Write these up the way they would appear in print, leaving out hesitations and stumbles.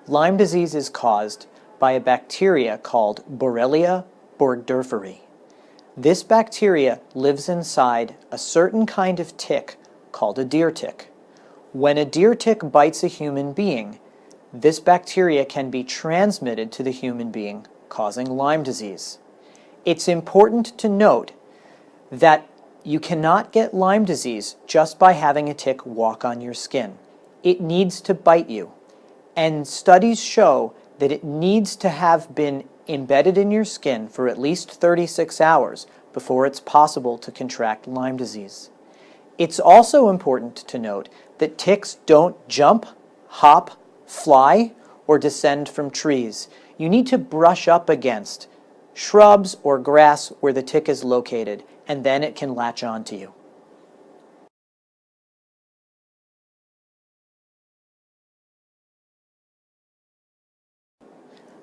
Lyme disease is caused by a bacteria called Borrelia burgdorferi. This bacteria lives inside a certain kind of tick called a deer tick. When a deer tick bites a human being, this bacteria can be transmitted to the human being, causing Lyme disease. It's important to note that you cannot get Lyme disease just by having a tick walk on your skin. It needs to bite you. And studies show that it needs to have been embedded in your skin for at least 36 hours before it's possible to contract Lyme disease. It's also important to note that ticks don't jump, hop, fly, or descend from trees. You need to brush up against shrubs or grass where the tick is located, and then it can latch on to you.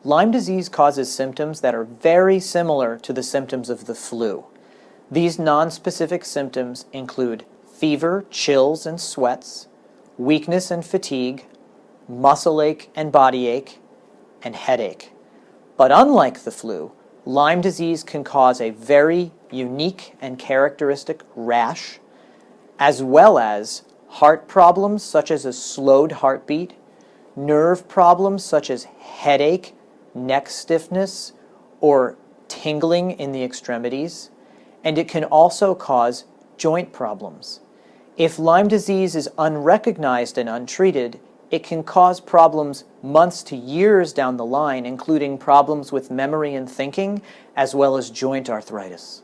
Lyme disease causes symptoms that are very similar to the symptoms of the flu. These nonspecific symptoms include fever, chills, and sweats, weakness and fatigue, muscle ache and body ache, and headache. But unlike the flu, Lyme disease can cause a very unique and characteristic rash, as well as heart problems such as a slowed heartbeat, nerve problems such as headache, neck stiffness, or tingling in the extremities, and it can also cause joint problems. If Lyme disease is unrecognized and untreated, it can cause problems months to years down the line, including problems with memory and thinking, as well as joint arthritis.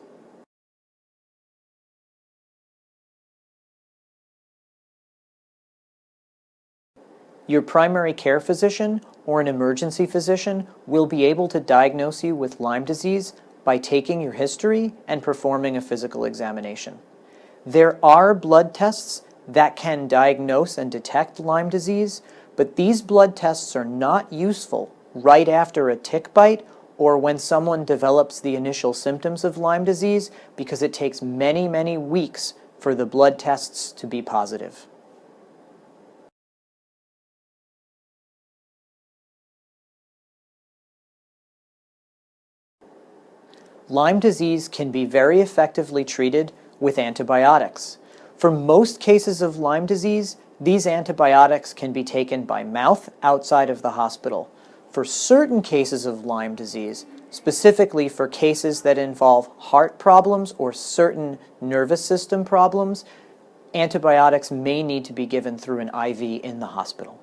Your primary care physician or an emergency physician will be able to diagnose you with Lyme disease by taking your history and performing a physical examination. There are blood tests that can diagnose and detect Lyme disease, but these blood tests are not useful right after a tick bite or when someone develops the initial symptoms of Lyme disease because it takes many, many weeks for the blood tests to be positive. Lyme disease can be very effectively treated with antibiotics. For most cases of Lyme disease, these antibiotics can be taken by mouth outside of the hospital. For certain cases of Lyme disease, specifically for cases that involve heart problems or certain nervous system problems, antibiotics may need to be given through an IV in the hospital.